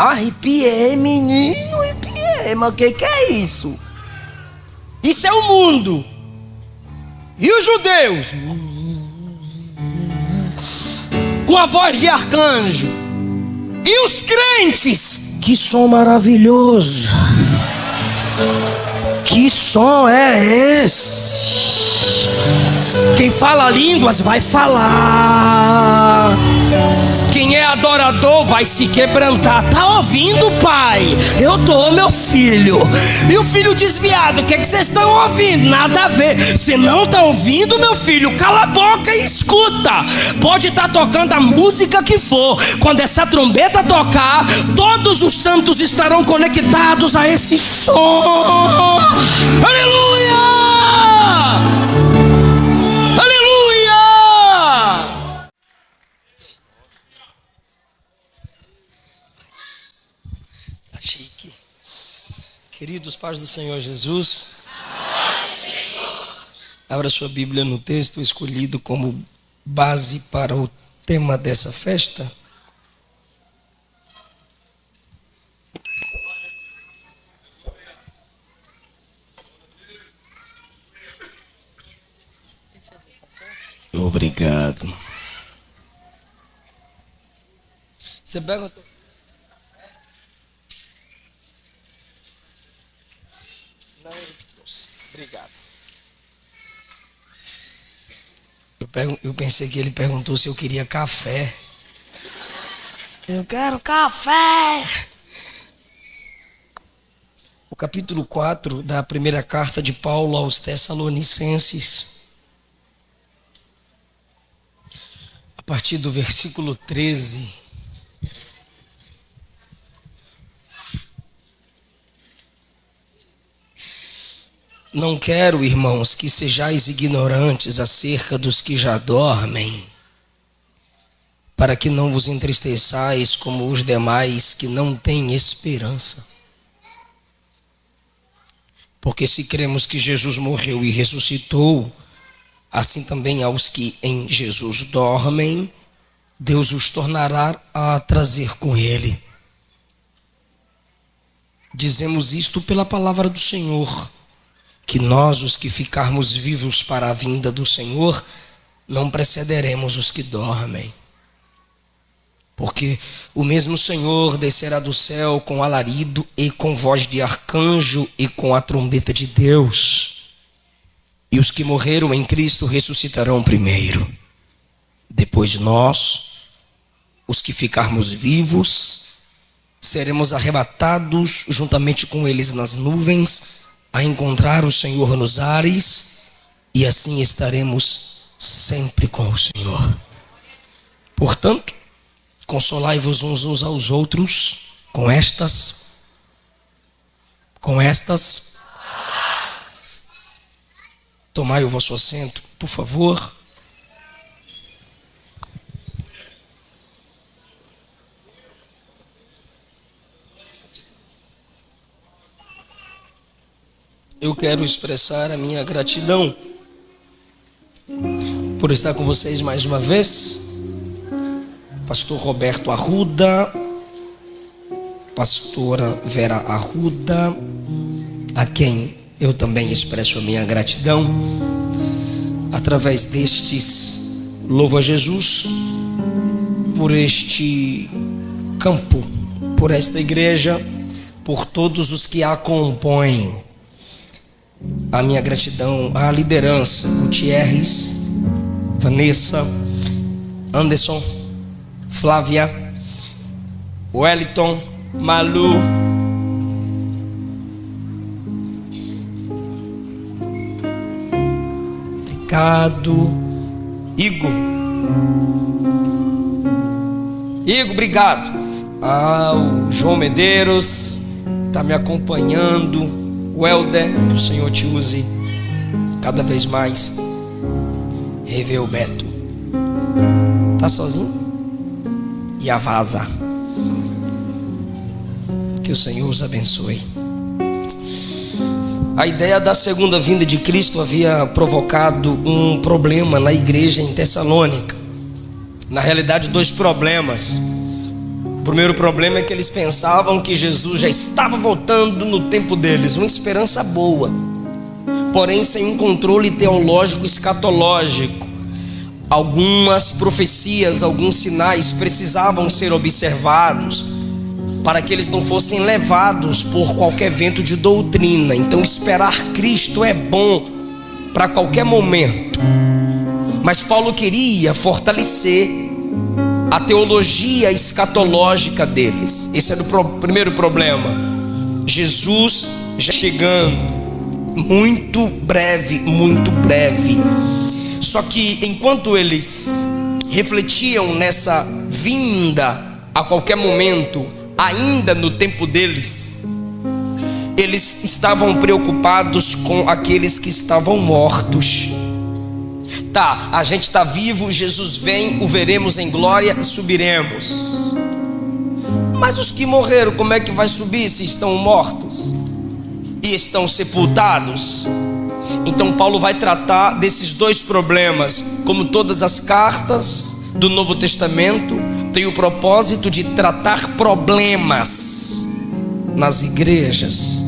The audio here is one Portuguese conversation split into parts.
Arrepiei, menino, arrepiei. Mas o que é isso? Isso é o mundo. E os judeus? Com a voz de arcanjo. E os crentes? Que som maravilhoso. Que som é esse? Quem fala línguas vai falar. Quem é adorador vai se quebrantar. Tá ouvindo, pai? Eu tô, meu filho. E o filho desviado, o que vocês estão ouvindo? Nada a ver. Se não tá ouvindo, meu filho, cala a boca e escuta. Pode estar tocando a música que for. Quando essa trombeta tocar, todos os santos estarão conectados a esse som. Aleluia! Chique. Queridos pais do Senhor Jesus, abra sua Bíblia no texto escolhido como base para o tema dessa festa. Obrigado. Você pega. Não, eu trouxe. Obrigado. Eu pensei que ele perguntou se eu queria café. Eu quero café. O capítulo 4 da primeira carta de Paulo aos Tessalonicenses. A partir do versículo 13. Não quero, irmãos, que sejais ignorantes acerca dos que já dormem, para que não vos entristeçais como os demais que não têm esperança. Porque se cremos que Jesus morreu e ressuscitou, assim também aos que em Jesus dormem, Deus os tornará a trazer com ele. Dizemos isto pela palavra do Senhor, que nós, os que ficarmos vivos para a vinda do Senhor, não precederemos os que dormem. Porque o mesmo Senhor descerá do céu com alarido e com voz de arcanjo e com a trombeta de Deus. E os que morreram em Cristo ressuscitarão primeiro. Depois nós, os que ficarmos vivos, seremos arrebatados juntamente com eles nas nuvens, a encontrar o Senhor nos ares, e assim estaremos sempre com o Senhor. Portanto, consolai-vos uns aos outros com estas. Tomai o vosso assento, por favor. Eu quero expressar a minha gratidão por estar com vocês mais uma vez. Pastor Roberto Arruda, pastora Vera Arruda, a quem eu também expresso a minha gratidão através destes louvo a Jesus por este campo, por esta igreja, por todos os que a compõem. A minha gratidão à liderança, Gutierrez, Vanessa, Anderson, Flávia, Wellington, Malu, obrigado, Igor, obrigado ao João Medeiros, está me acompanhando. O Helder, que o Senhor te use cada vez mais. Revê o Beto. Tá sozinho? E a Vaza. Que o Senhor os abençoe. A ideia da segunda vinda de Cristo havia provocado um problema na igreja em Tessalônica. Na realidade, dois problemas. O primeiro problema é que eles pensavam que Jesus já estava voltando no tempo deles, uma esperança boa, porém sem um controle teológico escatológico. Algumas profecias, alguns sinais precisavam ser observados para que eles não fossem levados por qualquer vento de doutrina. Então esperar Cristo é bom para qualquer momento, mas Paulo queria fortalecer a teologia escatológica deles. Esse era o primeiro problema. Jesus já chegando, muito breve. Só que enquanto eles refletiam nessa vinda a qualquer momento, ainda no tempo deles, eles estavam preocupados com aqueles que estavam mortos. Tá, a gente está vivo, Jesus vem, o veremos em glória e subiremos. Mas os que morreram, como é que vai subir se estão mortos e estão sepultados? Então Paulo vai tratar desses dois problemas. Como todas as cartas do Novo Testamento, tem o propósito de tratar problemas nas igrejas.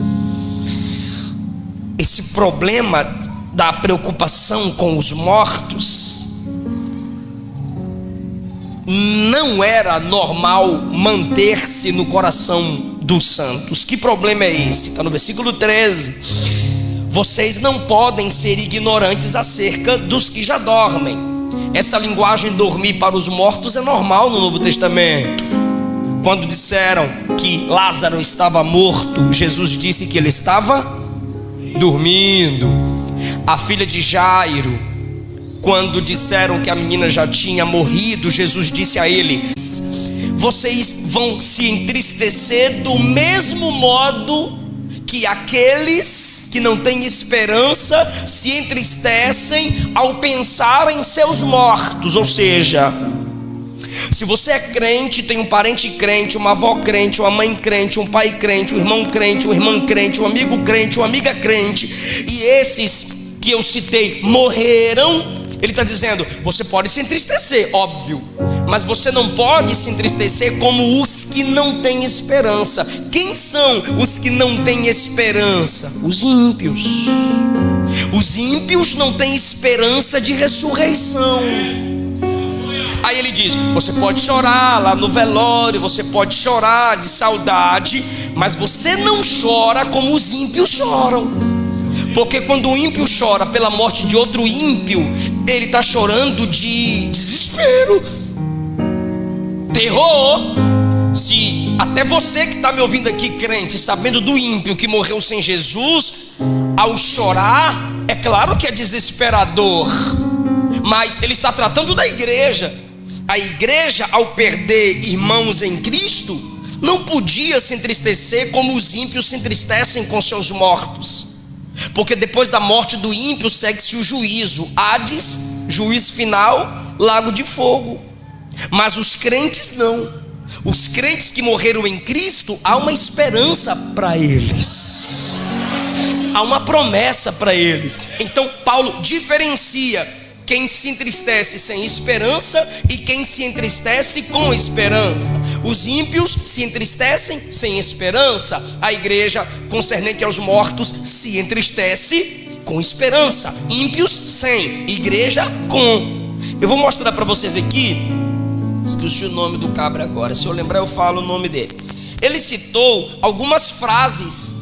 Esse problema da preocupação com os mortos não era normal manter-se no coração dos santos. Que problema é esse? Está no versículo 13. Vocês não podem ser ignorantes acerca dos que já dormem. Essa linguagem dormir para os mortos é normal no Novo Testamento. Quando disseram que Lázaro estava morto, Jesus disse que ele estava dormindo. A filha de Jairo, quando disseram que a menina já tinha morrido, Jesus disse a ele: vocês vão se entristecer do mesmo modo que aqueles que não têm esperança se entristecem ao pensar em seus mortos. Ou seja, se você é crente, tem um parente crente, uma avó crente, uma mãe crente, um pai crente, um irmão crente, uma irmã crente, um amigo crente, uma amiga crente, e esses que eu citei morreram, ele está dizendo, você pode se entristecer, óbvio, mas você não pode se entristecer como os que não têm esperança. Quem são os que não têm esperança? Os ímpios. Os ímpios não têm esperança de ressurreição. Aí ele diz, você pode chorar lá no velório, você pode chorar de saudade, mas você não chora como os ímpios choram. Porque quando o ímpio chora pela morte de outro ímpio, ele está chorando de desespero, terror. Se até você que está me ouvindo aqui crente, sabendo do ímpio que morreu sem Jesus, ao chorar, é claro que é desesperador. Mas ele está tratando da igreja. A igreja, ao perder irmãos em Cristo, não podia se entristecer como os ímpios se entristecem com seus mortos. Porque depois da morte do ímpio segue-se o juízo, Hades, juízo final, lago de fogo. Mas os crentes não. Os crentes que morreram em Cristo, há uma esperança para eles, há uma promessa para eles. Então Paulo diferencia quem se entristece sem esperança e quem se entristece com esperança. Os ímpios se entristecem sem esperança. A igreja concernente aos mortos se entristece com esperança. Ímpios sem, igreja com. Eu vou mostrar para vocês aqui. Esqueci o nome do cabra agora. Se eu lembrar eu falo o nome dele. Ele citou algumas frases.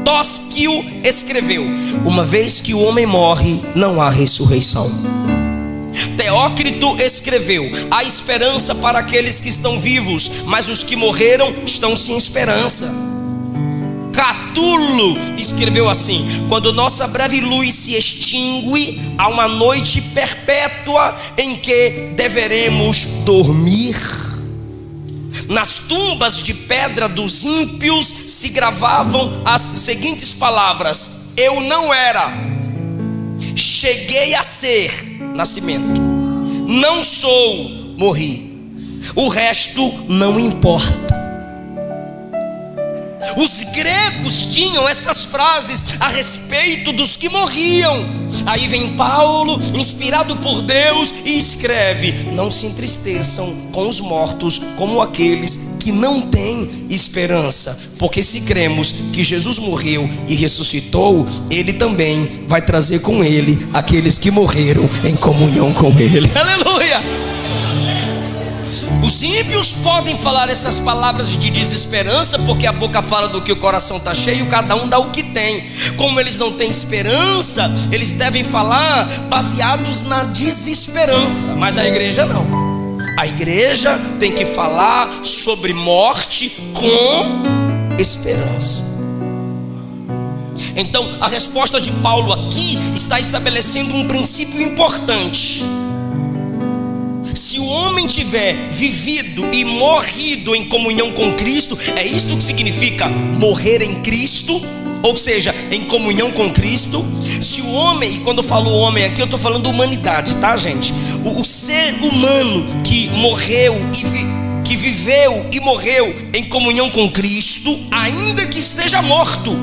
Tosquio escreveu: uma vez que o homem morre, não há ressurreição. Teócrito escreveu: há esperança para aqueles que estão vivos, mas os que morreram estão sem esperança. Catulo escreveu assim: quando nossa breve luz se extingue, há uma noite perpétua em que deveremos dormir. Nas tumbas de pedra dos ímpios se gravavam as seguintes palavras: eu não era, cheguei a ser, nascimento, não sou, morri, o resto não importa. Os gregos tinham essas frases a respeito dos que morriam. Aí vem Paulo, inspirado por Deus, e escreve: não se entristeçam com os mortos como aqueles que não têm esperança, porque se cremos que Jesus morreu e ressuscitou, Ele também vai trazer com Ele aqueles que morreram em comunhão com Ele. Aleluia! Os ímpios podem falar essas palavras de desesperança, porque a boca fala do que o coração está cheio, cada um dá o que tem. Como eles não têm esperança, eles devem falar baseados na desesperança. Mas a igreja não. A igreja tem que falar sobre morte com esperança. Então a resposta de Paulo aqui está estabelecendo um princípio importante. Se o homem tiver vivido e morrido em comunhão com Cristo, é isto que significa morrer em Cristo, ou seja, em comunhão com Cristo. Se o homem, e quando eu falo homem aqui, eu estou falando humanidade, tá, gente? O ser humano que morreu que viveu e morreu em comunhão com Cristo, ainda que esteja morto,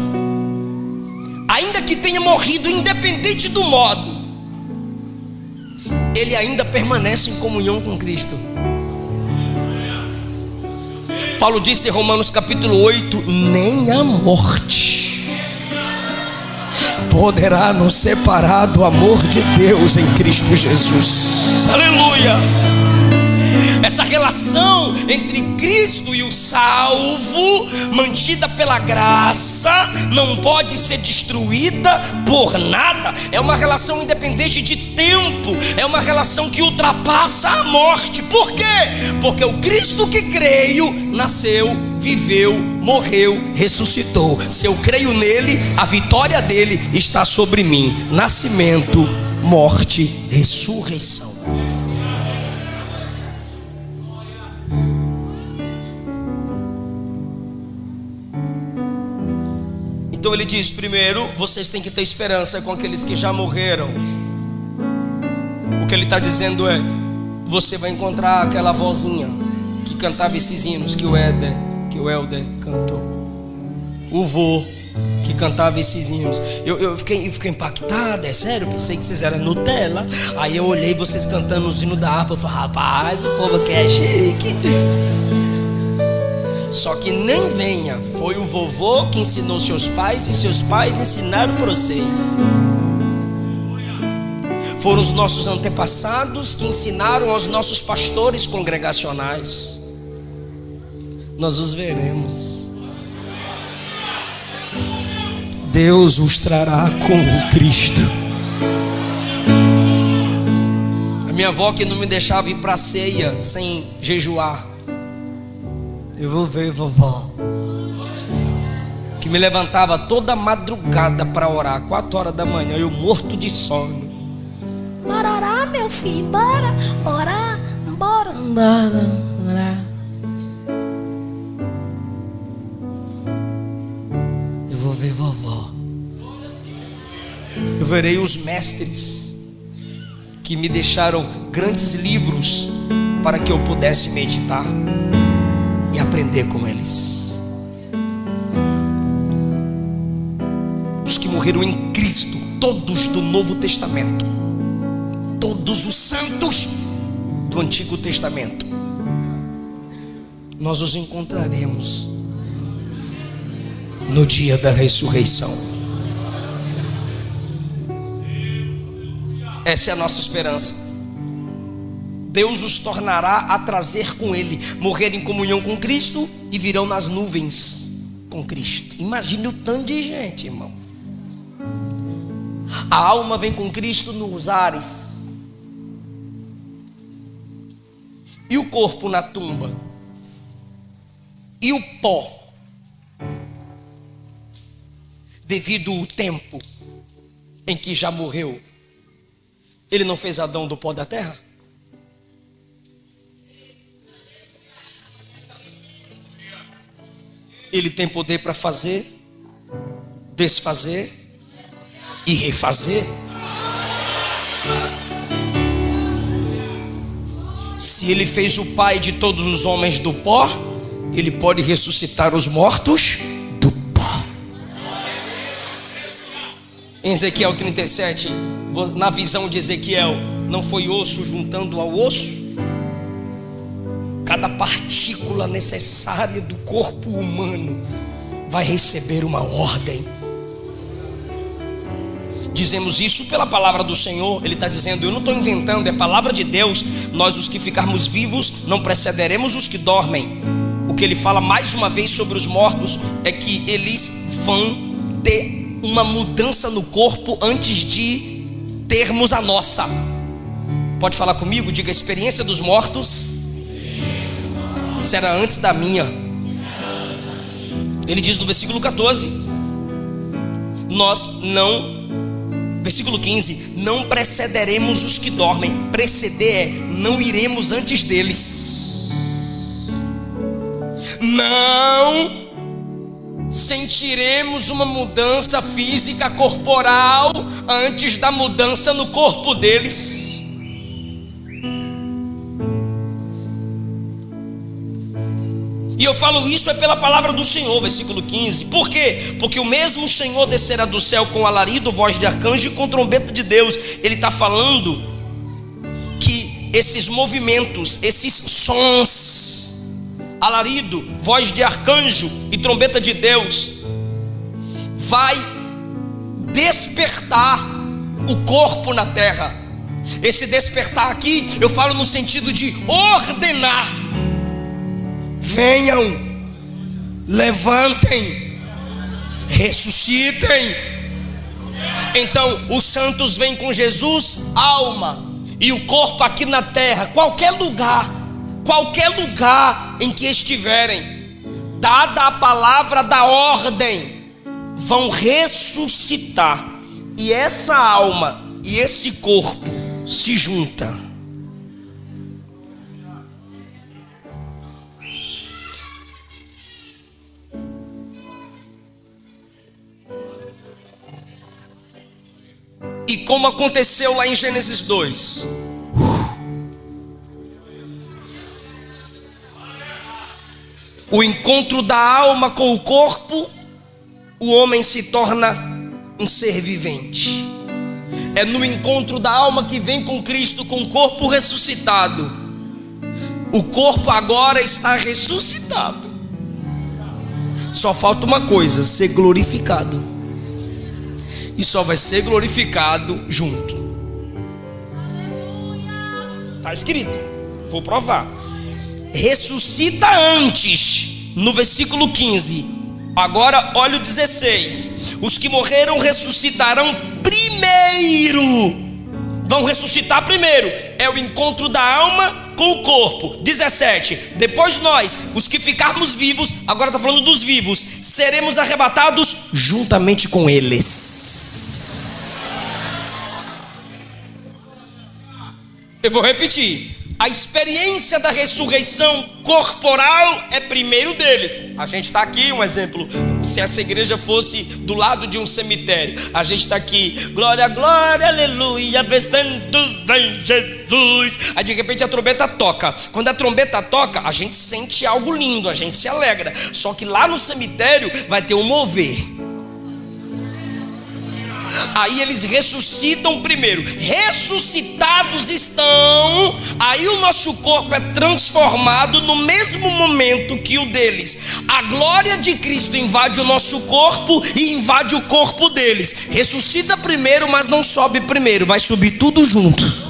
ainda que tenha morrido, independente do modo, ele ainda permanece em comunhão com Cristo. Paulo disse em Romanos capítulo 8: nem a morte poderá nos separar do amor de Deus em Cristo Jesus. Aleluia! Essa relação entre Cristo e o salvo, mantida pela graça, não pode ser destruída por nada. É uma relação independente de tempo, é uma relação que ultrapassa a morte. Por quê? Porque o Cristo que creio nasceu, viveu, morreu, ressuscitou. Se eu creio nele, a vitória dele está sobre mim. Nascimento, morte, ressurreição. Então ele diz: primeiro, vocês têm que ter esperança com aqueles que já morreram. O que ele está dizendo é: você vai encontrar aquela vozinha que cantava esses hinos que o Helder cantou, o vô que cantava esses hinos. Eu fiquei impactado, é sério, pensei que vocês eram Nutella. Aí eu olhei vocês cantando os hinos da harpa, eu falei: rapaz, o povo aqui é chique. Só que nem venha, foi o vovô que ensinou seus pais, e seus pais ensinaram para vocês. Foram os nossos antepassados que ensinaram aos nossos pastores congregacionais. Nós os veremos. Deus os trará com Cristo. A minha avó, que não me deixava ir para a ceia sem jejuar. Eu vou ver vovó, que me levantava toda madrugada para orar, 4 horas da manhã, eu morto de sono. Bora orar, meu filho, bora orar, bora orar. Eu vou ver vovó. Eu verei os mestres que me deixaram grandes livros para que eu pudesse meditar e aprender com eles. Os que morreram em Cristo, todos do Novo Testamento, todos os santos do Antigo Testamento, nós os encontraremos no dia da ressurreição. Essa é a nossa esperança. Deus os tornará a trazer com Ele, morrer em comunhão com Cristo, e virão nas nuvens com Cristo. Imagine o tanto de gente, irmão. A alma vem com Cristo nos ares, e o corpo na tumba, e o pó, devido ao tempo em que já morreu. Ele não fez Adão do pó da terra? Ele tem poder para fazer, desfazer e refazer. Se ele fez o pai de todos os homens do pó, ele pode ressuscitar os mortos do Em Ezequiel 37, na visão de Ezequiel, não foi osso juntando ao osso? Cada partícula necessária do corpo humano vai receber uma ordem. Dizemos isso pela palavra do Senhor. Ele está dizendo, eu não estou inventando, é palavra de Deus. Nós, os que ficarmos vivos, não precederemos os que dormem. O que ele fala mais uma vez sobre os mortos é que eles vão ter uma mudança no corpo antes de termos a nossa. Pode falar comigo? Diga, a experiência dos mortos será antes da minha. Ele diz no versículo 14, versículo 15, não precederemos os que dormem. Preceder é, não iremos antes deles. Não sentiremos uma mudança física corporal antes da mudança no corpo deles. E eu falo isso é pela palavra do Senhor, versículo 15. Por quê? Porque o mesmo Senhor descerá do céu com alarido, voz de arcanjo e com trombeta de Deus. Ele está falando que esses movimentos, esses sons, alarido, voz de arcanjo e trombeta de Deus, vai despertar o corpo na terra. Esse despertar aqui, eu falo no sentido de ordenar. Venham, levantem, ressuscitem. Então os santos vêm com Jesus, alma, e o corpo aqui na terra, qualquer lugar em que estiverem, dada a palavra da ordem, vão ressuscitar. E essa alma e esse corpo se juntam. E como aconteceu lá em Gênesis 2, o encontro da alma com o corpo, o homem se torna um ser vivente. É no encontro da alma que vem com Cristo, com o corpo ressuscitado. O corpo agora está ressuscitado. Só falta uma coisa: ser glorificado. E só vai ser glorificado junto. Está escrito, vou provar. Ressuscita antes, no versículo 15. Agora olha o 16. Os que morreram ressuscitarão primeiro. Vão ressuscitar primeiro. É o encontro da alma com o corpo. 17. Depois nós, os que ficarmos vivos, agora está falando dos vivos, seremos arrebatados juntamente com eles. Eu vou repetir. A experiência da ressurreição corporal é primeiro deles. A gente está aqui, um exemplo. Se essa igreja fosse do lado de um cemitério, a gente está aqui, glória, glória, aleluia, vencendo vem Jesus. Aí de repente a trombeta toca. Quando a trombeta toca, a gente sente algo lindo, a gente se alegra. Só que lá no cemitério vai ter um mover. Aí eles ressuscitam primeiro. Ressuscitados estão. Aí o nosso corpo é transformado no mesmo momento que o deles. A glória de Cristo invade o nosso corpo e invade o corpo deles. Ressuscita primeiro, mas não sobe primeiro. Vai subir tudo junto.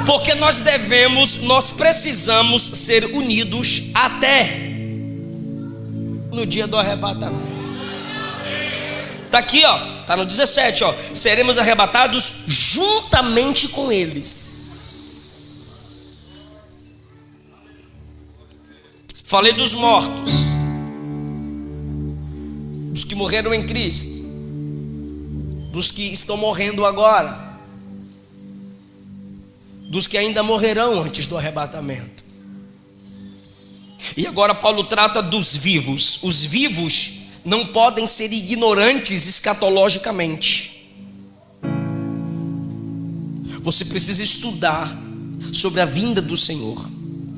Porque nós precisamos ser unidos até no dia do arrebatamento. Está aqui, ó, está no 17, ó. Seremos arrebatados juntamente com eles. Falei dos mortos, dos que morreram em Cristo, dos que estão morrendo agora, dos que ainda morrerão antes do arrebatamento. E agora Paulo trata dos vivos. Os vivos não podem ser ignorantes escatologicamente. Você precisa estudar sobre a vinda do Senhor.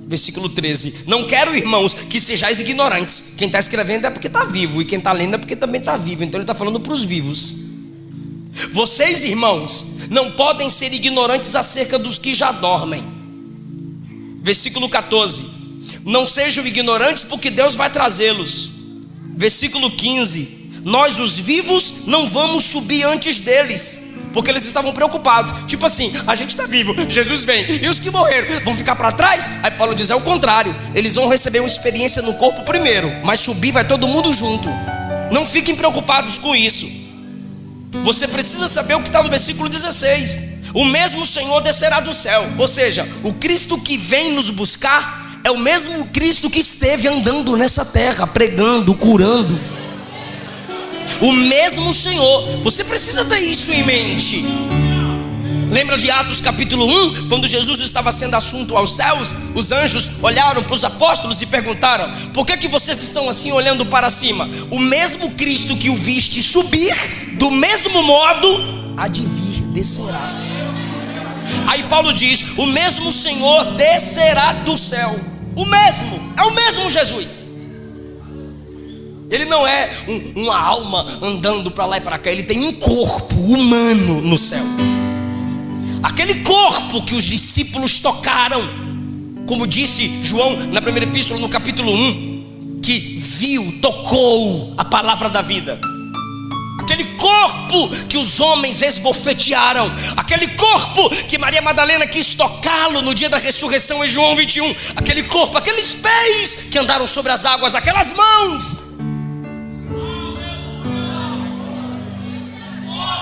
Versículo 13: não quero, irmãos, que sejais ignorantes. Quem está escrevendo é porque está vivo, e quem está lendo é porque também está vivo. Então ele está falando para os vivos. Vocês, irmãos, não podem ser ignorantes acerca dos que já dormem. Versículo 14: não sejam ignorantes, porque Deus vai trazê-los. Versículo 15: nós os vivos não vamos subir antes deles, porque eles estavam preocupados, tipo assim, a gente está vivo, Jesus vem, e os que morreram vão ficar para trás? Aí Paulo diz, é o contrário, eles vão receber uma experiência no corpo primeiro, mas subir vai todo mundo junto. Não fiquem preocupados com isso. Você precisa saber o que está no versículo 16: o mesmo Senhor descerá do céu. Ou seja, o Cristo que vem nos buscar é o mesmo Cristo que esteve andando nessa terra, pregando, curando. O mesmo Senhor. Você precisa ter isso em mente. Lembra de Atos capítulo 1, quando Jesus estava sendo assunto aos céus? Os anjos olharam para os apóstolos e perguntaram: por que vocês estão assim olhando para cima? O mesmo Cristo que o viste subir, do mesmo modo há de vir, descerá. Aí Paulo diz: o mesmo Senhor descerá do céu. O mesmo, é o mesmo Jesus. Ele não é uma alma andando para lá e para cá. Ele tem um corpo humano no céu. Aquele corpo que os discípulos tocaram, como disse João na primeira epístola, no capítulo 1, que viu, tocou a palavra da vida. Aquele corpo que os homens esbofetearam. Aquele corpo que Maria Madalena quis tocá-lo no dia da ressurreição em João 21. Aquele corpo, aqueles pés que andaram sobre as águas, aquelas mãos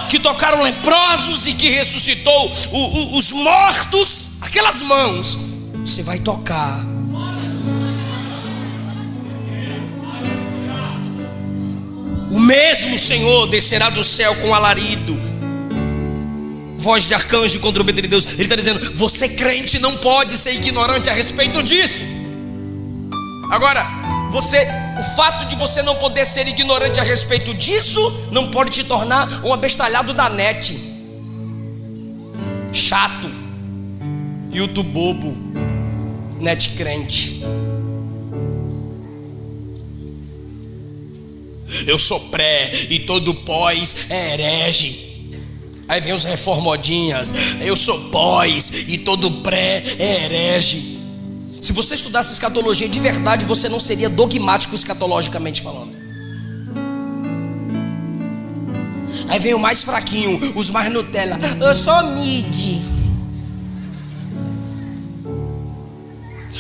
que tocaram leprosos e que ressuscitou os mortos, aquelas mãos, você vai tocar. O mesmo Senhor descerá do céu com alarido, voz de arcanjo contra o trombeta de Deus. Ele está dizendo, você crente não pode ser ignorante a respeito disso. Agora, o fato de você não poder ser ignorante a respeito disso não pode te tornar um abestalhado da net, chato, YouTube bobo, net crente. Eu sou pré e todo pós é herege. Aí vem os reformodinhas. Eu sou pós e todo pré é herege. Se você estudasse escatologia de verdade, você não seria dogmático escatologicamente falando. Aí vem o mais fraquinho, os mais Nutella. Eu sou mid.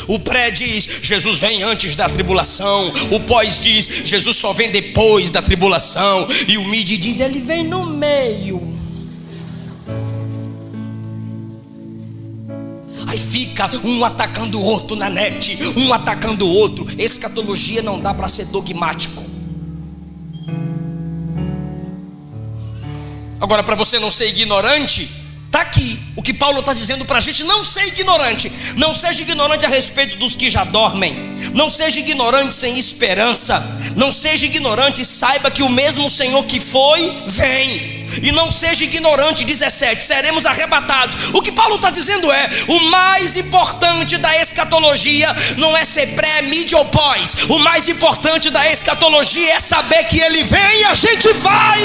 O pré diz, Jesus vem antes da tribulação. O pós diz, Jesus só vem depois da tribulação. E o mid diz, ele vem no meio. Aí fica um atacando o outro na net, um atacando o outro. Escatologia não dá para ser dogmático. Agora, para você não ser ignorante, está aqui o que Paulo está dizendo para a gente: não ser ignorante. Não seja ignorante a respeito dos que já dormem. Não seja ignorante sem esperança. Não seja ignorante, saiba que o mesmo Senhor que foi, vem. E não seja ignorante, 17, seremos arrebatados. O que Paulo está dizendo é: o mais importante da escatologia não é ser pré, mídia ou pós. O mais importante da escatologia é saber que ele vem e a gente vai.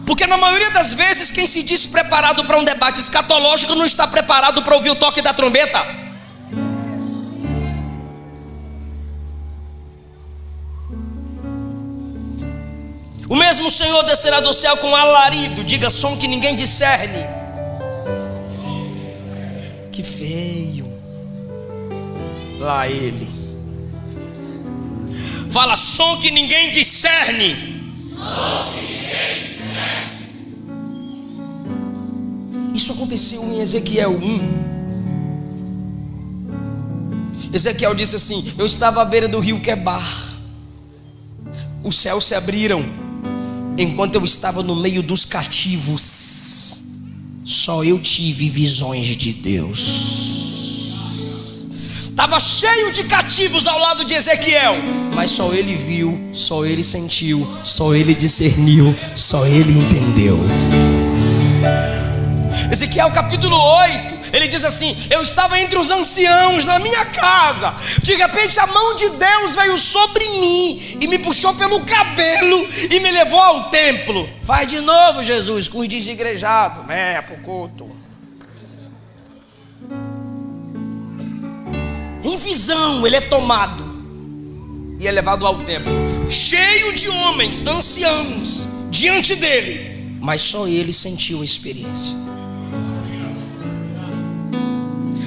Porque na maioria das vezes quem se diz preparado para um debate escatológico não está preparado para ouvir o toque da trombeta. O mesmo Senhor descerá do céu com alarido, diga som que ninguém discerne. Que feio. Lá ele. Fala, som que ninguém discerne. Som que ninguém discerne. Isso aconteceu em Ezequiel 1. Ezequiel disse assim: eu estava à beira do rio Quebar. Os céus se abriram. Enquanto eu estava no meio dos cativos, só eu tive visões de Deus. estava cheio de cativos ao lado de Ezequiel, mas só ele viu, só ele sentiu, só ele discerniu, só ele entendeu. Ezequiel capítulo 8, ele diz assim: eu estava entre os anciãos na minha casa, de repente a mão de Deus veio sobre mim e me puxou pelo cabelo e me levou ao templo. Vai de novo, Jesus, com os desigrejados, pro culto. Em visão ele é tomado e é levado ao templo, cheio de homens, anciãos, diante dele, mas só ele sentiu a experiência.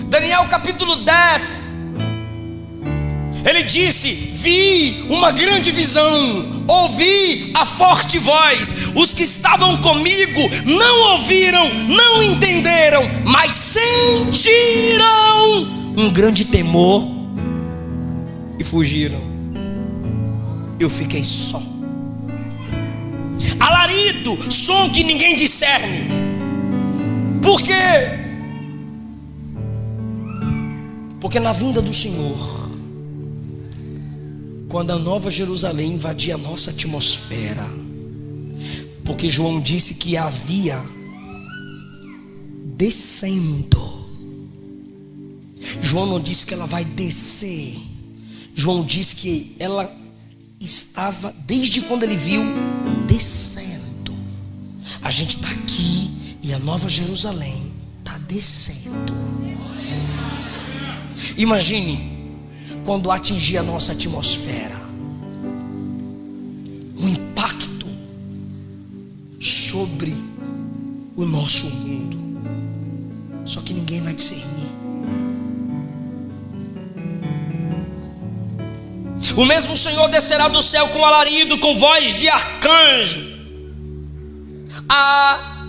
Daniel capítulo 10, ele disse: vi uma grande visão, ouvi a forte voz, os que estavam comigo não ouviram, não entenderam, mas sentiram um grande temor e fugiram. Eu fiquei só. Alarido, som que ninguém discerne. Por quê? Porque na vinda do Senhor, quando a Nova Jerusalém invadia a nossa atmosfera, porque João disse que havia descendo. João não disse que ela vai descer. João disse que ela estava, desde quando ele viu, descendo. A gente está aqui e a Nova Jerusalém está descendo. Imagine quando atingir a nossa atmosfera, um impacto sobre o nosso mundo. Só que ninguém vai discernir. O mesmo Senhor descerá do céu com alarido, com voz de arcanjo. Há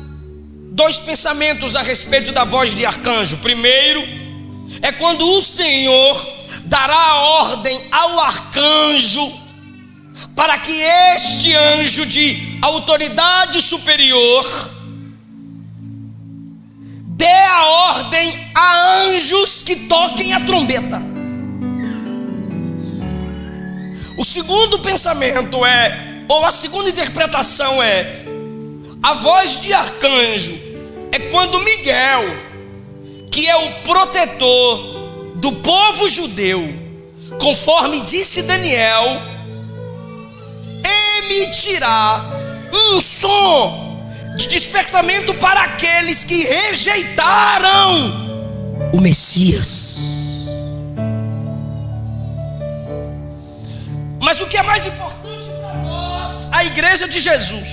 dois pensamentos a respeito da voz de arcanjo. Primeiro, é quando o Senhor dará a ordem ao arcanjo para que este anjo de autoridade superior dê a ordem a anjos que toquem a trombeta. O segundo pensamento ou a segunda interpretação a voz de arcanjo é quando Miguel, que é o protetor do povo judeu, conforme disse Daniel, emitirá um som de despertamento para aqueles que rejeitaram o Messias. Mas o que é mais importante para nós, a igreja de Jesus,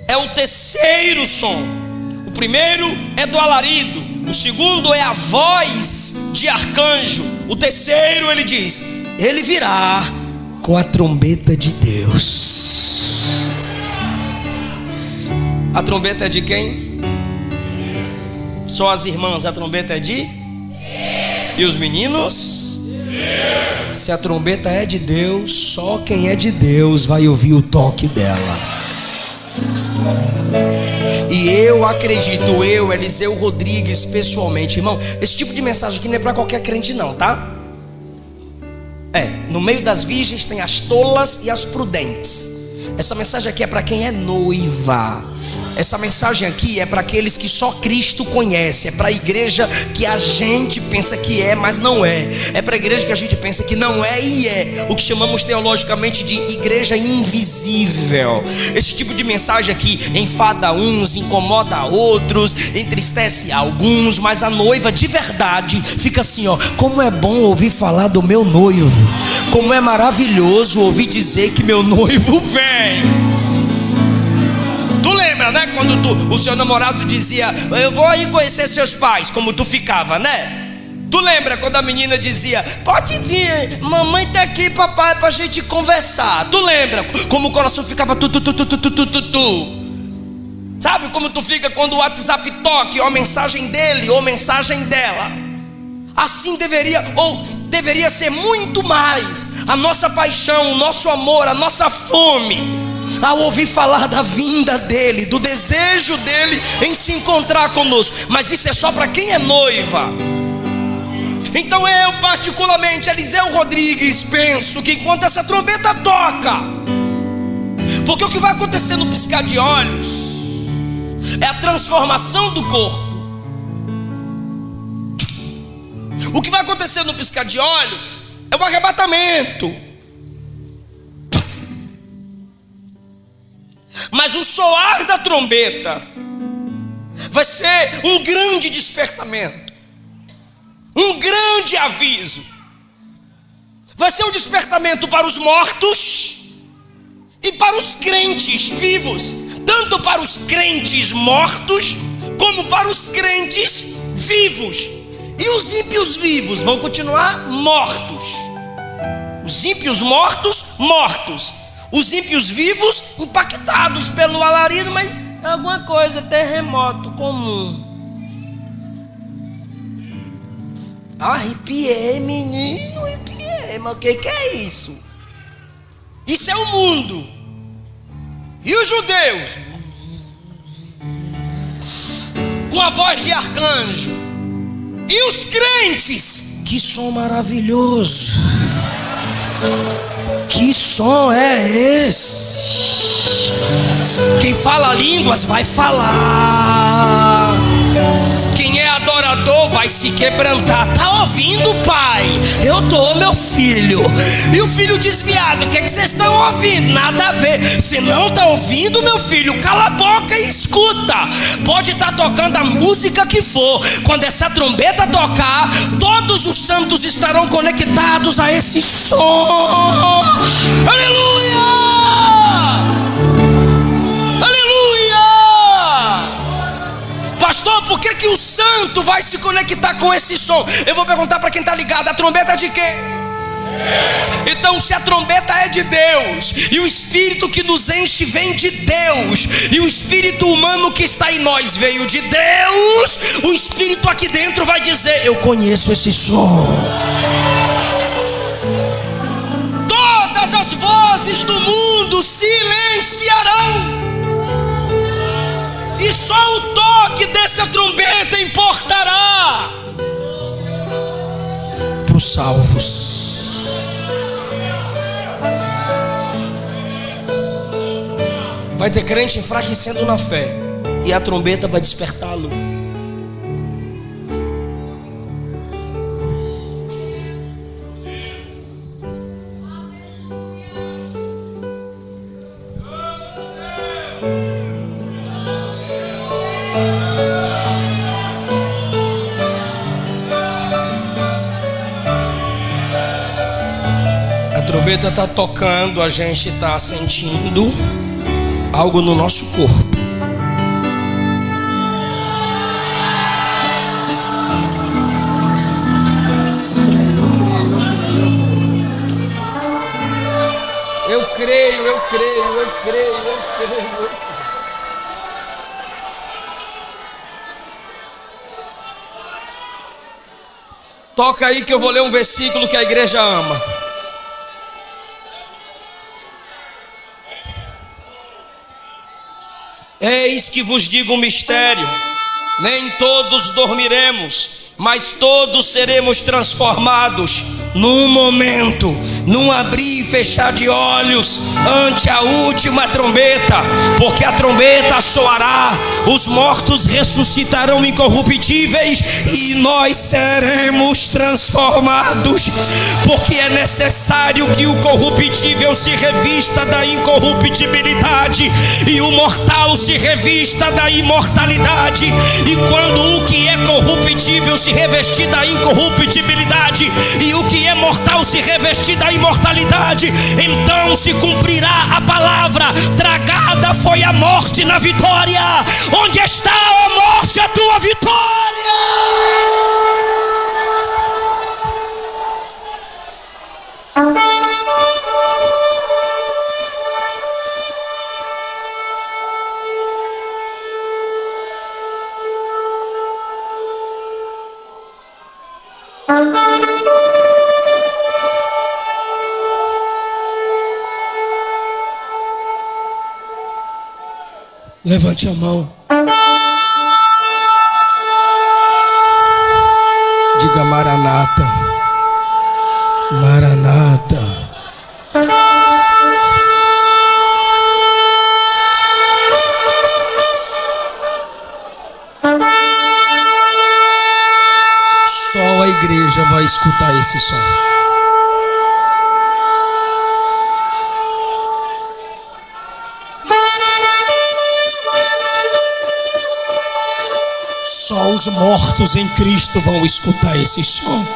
é o terceiro som. O primeiro é do alarido, o segundo é a voz de arcanjo, o terceiro, ele diz, ele virá com a trombeta de Deus. A trombeta é de quem? Só as irmãs, a trombeta é de? E os meninos? Se a trombeta é de Deus, só quem é de Deus vai ouvir o toque dela. E eu acredito, Eliseu Rodrigues, pessoalmente, irmão, esse tipo de mensagem aqui não é para qualquer crente não, tá? No meio das virgens tem as tolas e as prudentes. Essa mensagem aqui é para quem é noiva. Essa mensagem aqui é para aqueles que só Cristo conhece. É para a igreja que a gente pensa que é, mas não é. É para a igreja que a gente pensa que não é e é. O que chamamos teologicamente de igreja invisível. Esse tipo de mensagem aqui enfada uns, incomoda outros, entristece alguns, mas a noiva de verdade fica assim, ó: como é bom ouvir falar do meu noivo. Como é maravilhoso ouvir dizer que meu noivo vem. Tu lembra, né? Quando o seu namorado dizia: eu vou aí conhecer seus pais. Como tu ficava, né? Tu lembra quando a menina dizia: pode vir, mamãe tá aqui, papai, pra gente conversar. Tu lembra como o coração ficava tu. Sabe como tu fica quando o WhatsApp toque, ou mensagem dele, ou mensagem dela? Assim deveria ser muito mais a nossa paixão, o nosso amor, a nossa fome. ao ouvir falar da vinda dele, do desejo dele em se encontrar conosco. Mas isso é só para quem é noiva. Então eu particularmente, Eliseu Rodrigues, penso que enquanto essa trombeta toca, porque o que vai acontecer no piscar de olhos é a transformação do corpo. O que vai acontecer no piscar de olhos é o arrebatamento. Mas o soar da trombeta vai ser um grande despertamento, um grande aviso. Vai ser um despertamento para os mortos e para os crentes vivos, tanto para os crentes mortos como para os crentes vivos. E os ímpios vivos vão continuar mortos. Os ímpios mortos, mortos. Os ímpios vivos impactados pelo alarido, mas é alguma coisa, terremoto comum. Arrepiei, menino, arrepiei. Mas o que é isso? Isso é o mundo. E os judeus? Com a voz de arcanjo. E os crentes? Que som maravilhoso. Que som é esse? Quem fala línguas vai falar. Quem é adorador vai se quebrantar. Tá ouvindo, pai? Eu tô, meu filho. E o filho desviado, o que vocês estão ouvindo? Nada a ver. Se não tá ouvindo, meu filho, cala a boca e escuta. Pode estar tocando a música que for. Quando essa trombeta tocar, todos os santos estarão conectados a esse som. Aleluia! Aleluia! Pastor, por que o santo vai se conectar com esse som? Eu vou perguntar para quem está ligado: a trombeta é de quê? Então, se a trombeta é de Deus, e o Espírito que nos enche vem de Deus, e o Espírito humano que está em nós veio de Deus, o Espírito aqui dentro vai dizer: eu conheço esse som. Todas as vozes do mundo silenciarão, e só o toque dessa trombeta importará para os salvos. Vai ter crente enfraquecendo na fé, e a trombeta vai despertá-lo. A trombeta está tocando, a gente está sentindo algo no nosso corpo. Eu creio. Toca aí que eu vou ler um versículo que a igreja ama. Eis que vos digo um mistério: nem todos dormiremos, mas todos seremos transformados num momento, num abrir e fechar de olhos, ante a última trombeta. Porque a trombeta soará, os mortos ressuscitarão incorruptíveis e nós seremos transformados. Porque é necessário que o corruptível se revista da incorruptibilidade e o mortal se revista da imortalidade. E quando o que é corruptível se revestir da incorruptibilidade e o que é mortal se revestir da imortalidade, então se cumprirá a palavra: tragada foi a morte na vitória. Onde está, ó morte, a tua vitória? Levante a mão. Diga Maranata. Maranata. Só a igreja vai escutar esse som. Só os mortos em Cristo vão escutar esse som.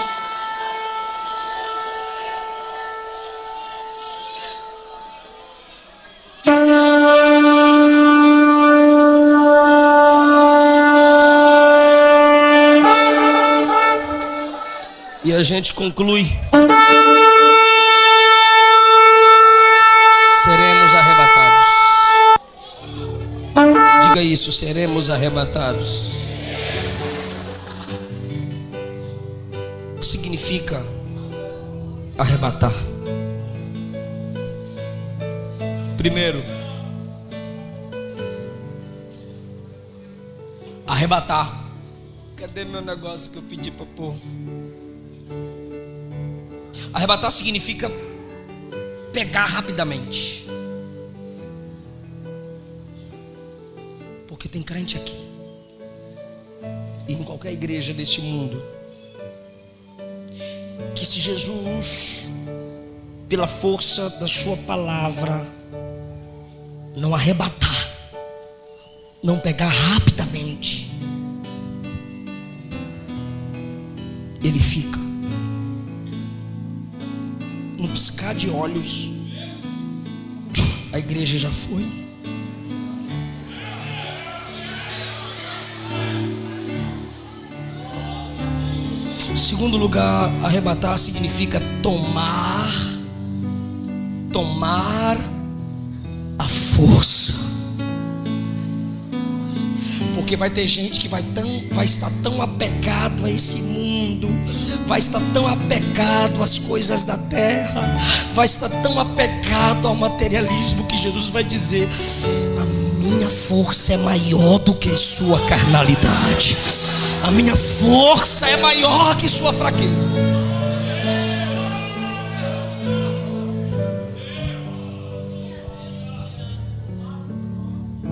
E a gente conclui. Seremos arrebatados. Diga isso, seremos arrebatados. O que significa arrebatar? Primeiro, arrebatar. Cadê meu negócio que eu pedi para pôr? Arrebatar significa pegar rapidamente. Porque tem crente aqui e em qualquer igreja desse mundo que, se Jesus, pela força da sua palavra, não arrebatar, não pegar rapidamente, ele fica. No piscar de olhos, a igreja já foi. Segundo lugar, arrebatar significa tomar a força. Porque vai ter gente que vai estar tão apegado a esse mundo, vai estar tão apegado às coisas da terra, vai estar tão apegado ao materialismo, que Jesus vai dizer: a minha força é maior do que sua carnalidade, a minha força é maior que sua fraqueza.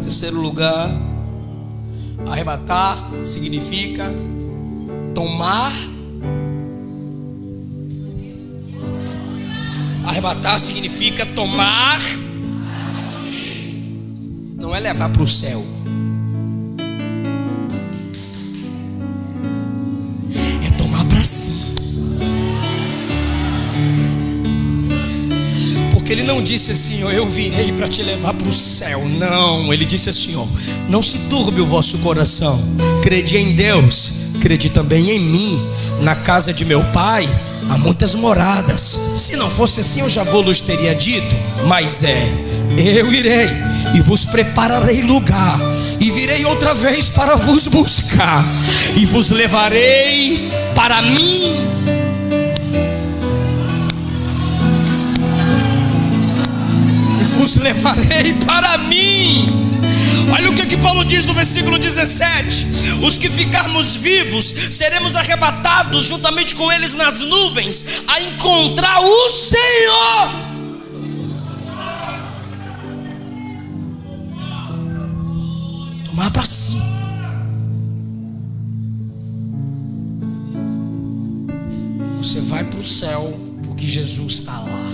Terceiro lugar, arrebatar significa tomar. Arrebatar significa tomar. Não é levar para o céu. É tomar para si. Porque ele não disse assim: ó, eu virei para te levar para o céu. Não, ele disse assim: ó, não se turbe o vosso coração. Crede em Deus, crede também em mim. Na casa de meu pai há muitas moradas. Se não fosse assim, eu já vos teria dito. Mas eu irei e vos prepararei lugar, e virei outra vez para vos buscar, e vos levarei para mim. E vos levarei para mim. Olha o que Paulo diz no versículo 17: os que ficarmos vivos seremos arrebatados juntamente com eles nas nuvens, a encontrar o Senhor. Tomar para si. Você vai para o céu porque Jesus está lá.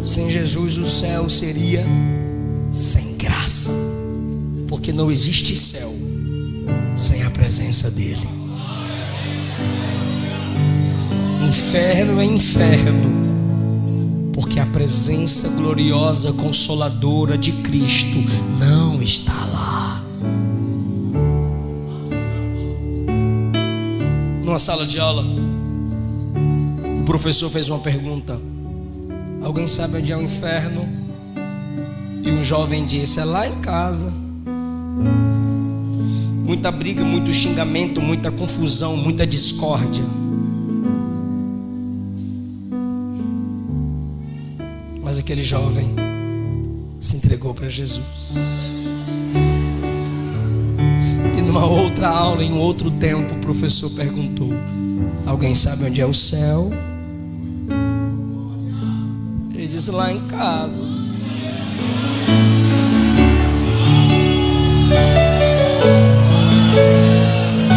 Sem Jesus o céu seria sem graça, porque não existe céu sem a presença dele. Inferno é inferno, porque a presença gloriosa, consoladora de Cristo não está lá. Numa sala de aula, o professor fez uma pergunta: alguém sabe onde é o inferno? E um jovem disse: é lá em casa. Muita briga, muito xingamento, muita confusão, muita discórdia. Mas aquele jovem se entregou para Jesus. E numa outra aula, em outro tempo, o professor perguntou: alguém sabe onde é o céu? Ele disse: lá em casa.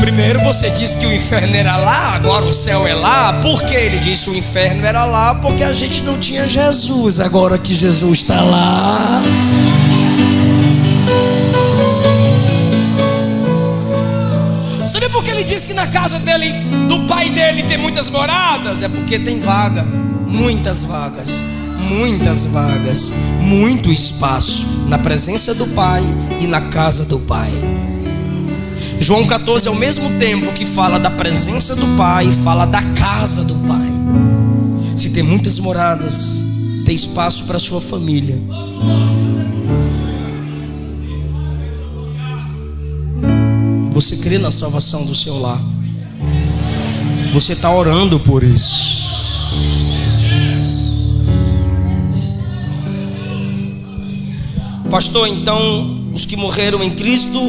Primeiro você disse que o inferno era lá, agora o céu é lá. Por que ele disse o inferno era lá? Porque a gente não tinha Jesus. Agora que Jesus está lá, sabe por que ele disse que na casa dele, do pai dele, tem muitas moradas? É porque tem vaga, muitas vagas, muito espaço na presença do Pai e na casa do Pai. João 14, ao mesmo tempo que fala da presença do Pai, fala da casa do Pai. Se tem muitas moradas, tem espaço para a sua família. Você crê na salvação do seu lar? Você está orando por isso? Pastor, então os que morreram em Cristo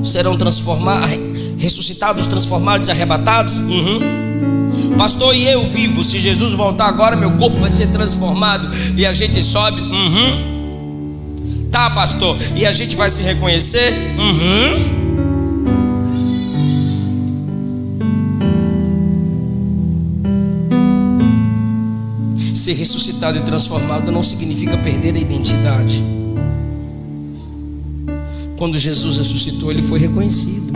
serão transformados, ressuscitados, transformados, arrebatados? Pastor, e eu vivo? Se Jesus voltar agora, meu corpo vai ser transformado e a gente sobe? Tá, pastor, e a gente vai se reconhecer? Ser ressuscitado e transformado não significa perder a identidade. Quando Jesus ressuscitou, ele foi reconhecido.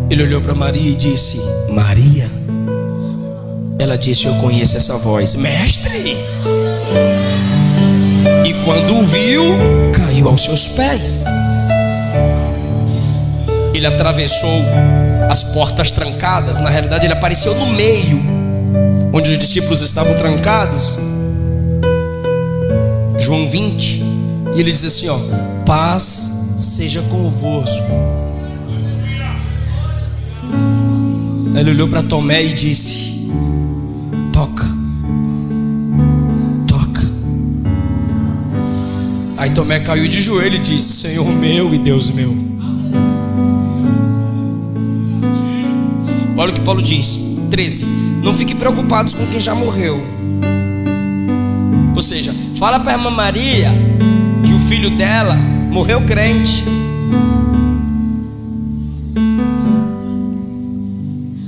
Ele olhou para Maria e disse: Maria. Ela disse: eu conheço essa voz, mestre. E quando o viu, caiu aos seus pés. Ele atravessou as portas trancadas. Na realidade ele apareceu no meio, onde os discípulos estavam trancados. João 20. E ele diz assim: ó, paz seja convosco. Ele olhou para Tomé e disse: toca. Aí Tomé caiu de joelho e disse: Senhor meu e Deus meu. Olha o que Paulo diz, 13: não fiquem preocupados com quem já morreu. Ou seja, fala para a irmã Maria que o filho dela morreu crente.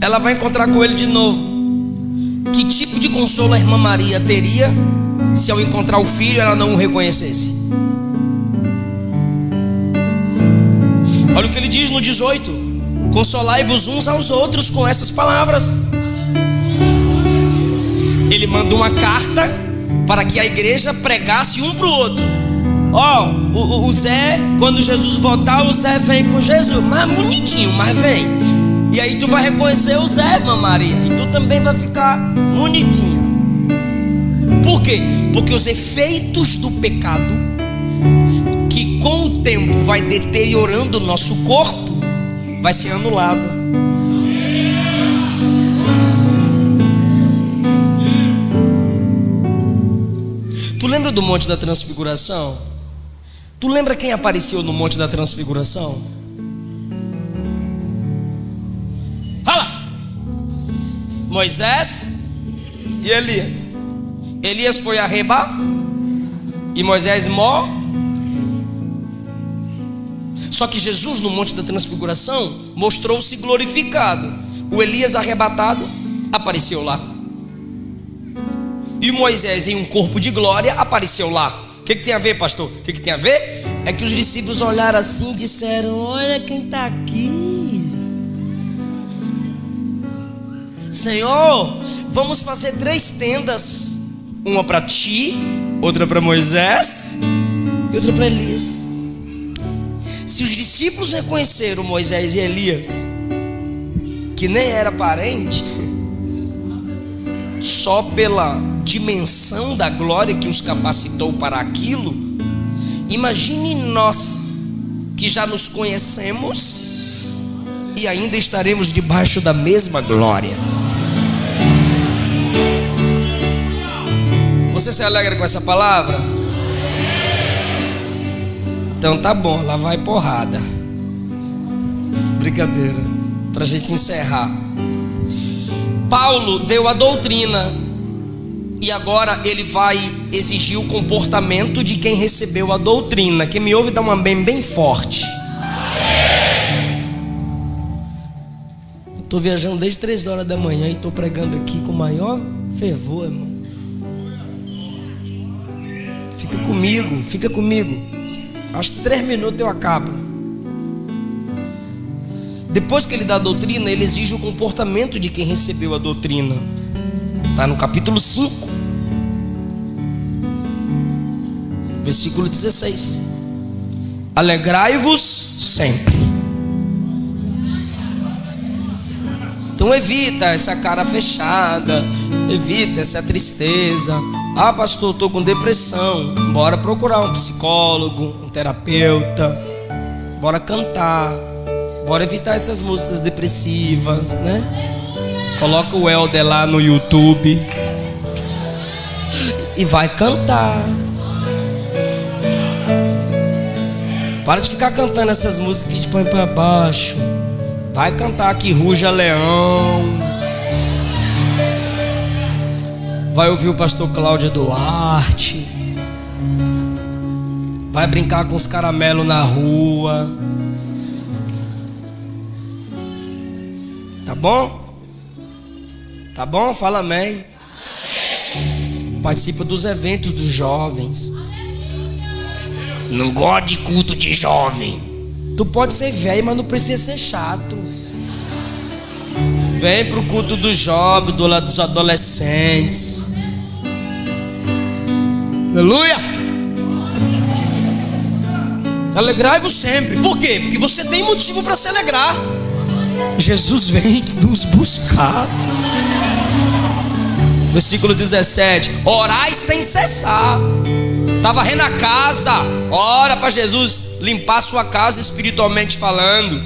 Ela vai encontrar com ele de novo. Que tipo de consolo a irmã Maria teria se ao encontrar o filho ela não o reconhecesse? Olha o que ele diz no 18: consolai-vos uns aos outros com essas palavras. Ele mandou uma carta para que a igreja pregasse um para o outro. O Zé, quando Jesus voltar, o Zé vem com Jesus, mas bonitinho, mas vem. E aí tu vai reconhecer o Zé, irmã Maria, e tu também vai ficar bonitinha. Por quê? Porque os efeitos do pecado, que com o tempo vai deteriorando o nosso corpo, vai ser anulado. Tu lembra do Monte da Transfiguração? Tu lembra quem apareceu no Monte da Transfiguração? Fala! Moisés e Elias. Elias foi arrebar e Moisés morre. Só que Jesus no Monte da Transfiguração mostrou-se glorificado. O Elias arrebatado apareceu lá. E o Moisés em um corpo de glória apareceu lá. O que tem a ver, pastor? O que tem a ver? É que os discípulos olharam assim e disseram: olha quem está aqui. Senhor, vamos fazer 3 tendas. Uma para ti, outra para Moisés e outra para Elias. Se os discípulos reconheceram Moisés e Elias, que nem era parente, só pela dimensão da glória que os capacitou para aquilo, imagine nós que já nos conhecemos e ainda estaremos debaixo da mesma glória. Você se alegra com essa palavra? Então tá bom, lá vai porrada. Brincadeira, pra gente encerrar. Paulo deu a doutrina e agora ele vai exigir o comportamento de quem recebeu a doutrina. Quem me ouve dá um amém bem forte. Estou viajando desde 3 horas da manhã e estou pregando aqui com o maior fervor, irmão. Fica comigo. Acho que 3 minutos eu acabo. Depois que ele dá a doutrina, ele exige o comportamento de quem recebeu a doutrina. Está no capítulo 5, versículo 16. Alegrai-vos sempre. Então evita essa cara fechada, evita essa tristeza. Ah, pastor, estou com depressão. Bora procurar um psicólogo, um terapeuta. Bora cantar. Bora evitar essas músicas depressivas, né? Coloca o Helder lá no YouTube e vai cantar. Para de ficar cantando essas músicas que te põem para baixo. Vai cantar Que Ruja Leão. Vai ouvir o pastor Cláudio Duarte. Vai brincar com os caramelos na rua. Tá bom? Tá bom? Fala amém. Participa dos eventos dos jovens. Não gosto de culto de jovem. Tu pode ser velho, mas não precisa ser chato. Vem pro culto dos jovens, dos adolescentes. Aleluia! Alegrai-vos sempre. Por quê? Porque você tem motivo para se alegrar. Jesus vem nos buscar. Versículo 17. Orai sem cessar. Tá varrendo a casa, ora para Jesus limpar a sua casa espiritualmente falando.